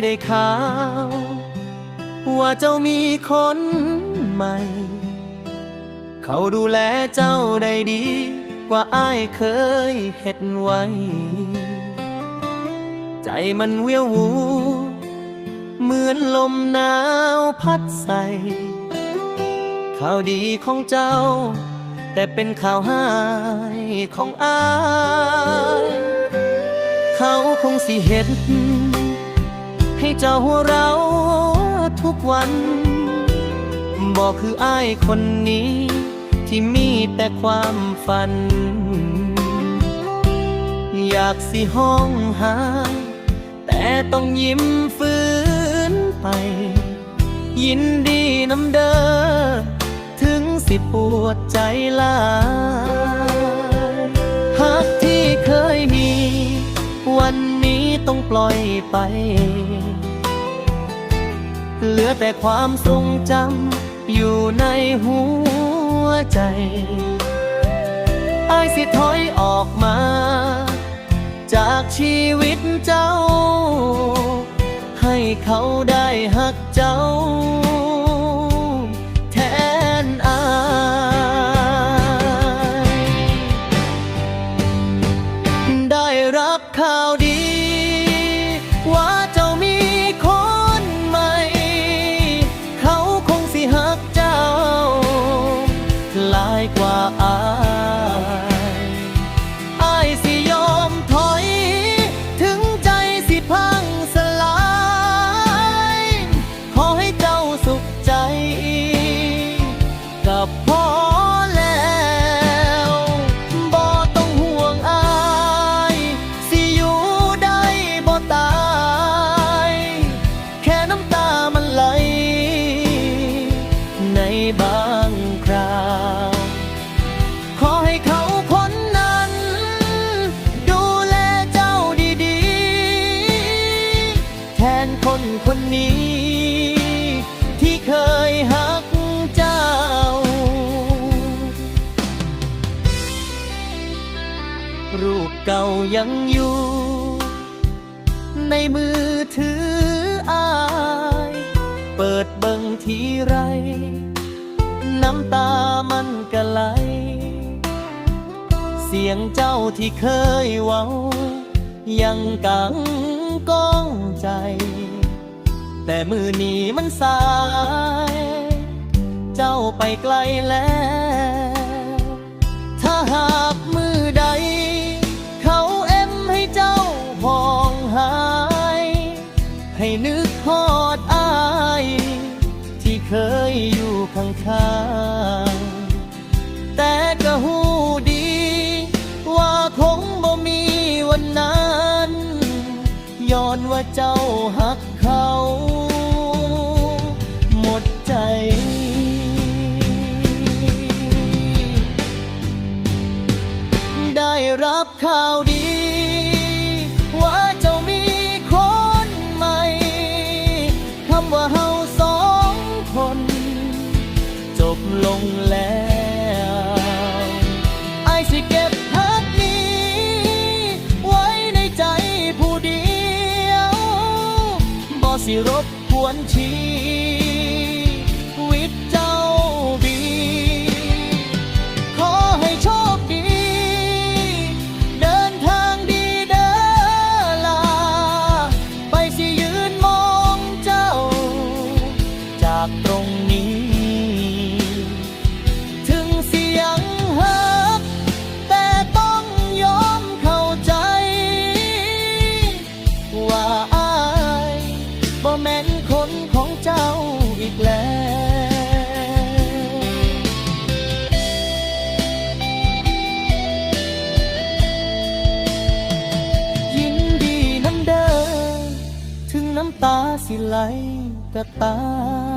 ได้ข่าว ว่าเจ้ามีคนใหม่ เขาดูแลเจ้าได้ดีกว่าอ้ายเคยเฮ็ดไว้ ใจมันเวียววูเหมือนลมหนาวพัดใส่ข่าวดีของเจ้าแต่เป็นข่าวหายของอ้ายเขาคงสิเฮ็ดให้เจ้าหัวเราะทุกวันบอกคืออ้ายคนนี้ที่มีแต่ความฝันอยากสิห้องหาแต่ต้องยิ้มฝืนไปยินดีนำเด้อถึงสิปวดใจหลายหักที่เคยมีวันนี้ต้องปล่อยไปเหลือแต่ความทรงจำอยู่ในหัวใจอ้ายสิถอยออกมาจากชีวิตเจ้าให้เขาได้หักเจ้าแทนอ้ายได้รับข่าวดีว่าเจ้ามีคนใหม่เขาคงสิหักเจ้าหลายกว่าอ้ายสิยอมถอยถึงใจสิพังสลายขอให้เจ้าสุขใจกับพ่อแล้วบ่ต้องห่วงอ้ายสิอยู่ได้บ่ตายแค่น้ำตามันไหลในบางคราวขอให้เขาคนนั้นดูแลเจ้าดีๆแทนคนคนนี้ที่เคยหักเจ้ารูปเก่ายังอยู่ในมือถืออ้ายเปิดเบิ่งทีไรน้ำตามันก็ไหลเสียงเจ้าที่เคยเว้ายังกังก้องใจแต่มือนี้มันสายเจ้าไปไกลแล้วถ้าหากมือใดเขาเอ็มให้เจ้าห่องหายให้นึกฮอดอ้ายที่เคยอยู่ข้างๆแต่ก็หูดีว่าคงบ่มีวันนั้นย้อนว่าเจ้าหักเขาหมดใจได้รับข่าวดีว่าเจ้ามีคนใหม่คำว่าเฮาสองคนจบลงแล้วอ้ายสิเก็บฮักนี้ไว้ในใจผู้เดียวบ่สิรบกวนชีวิตเจ้าบีขอให้โชคดีเดินทางดีเด้อลาไปสิยืนมองเจ้าจากตรงนี้ถึงเสียงหักแต่ต้องยอมเข้าใจว่าอ้ายบ่แม่นคนของเจ้าอีกแล้วยินดีน้ำเด้อถึงน้ำตาสิไหลก็ตาม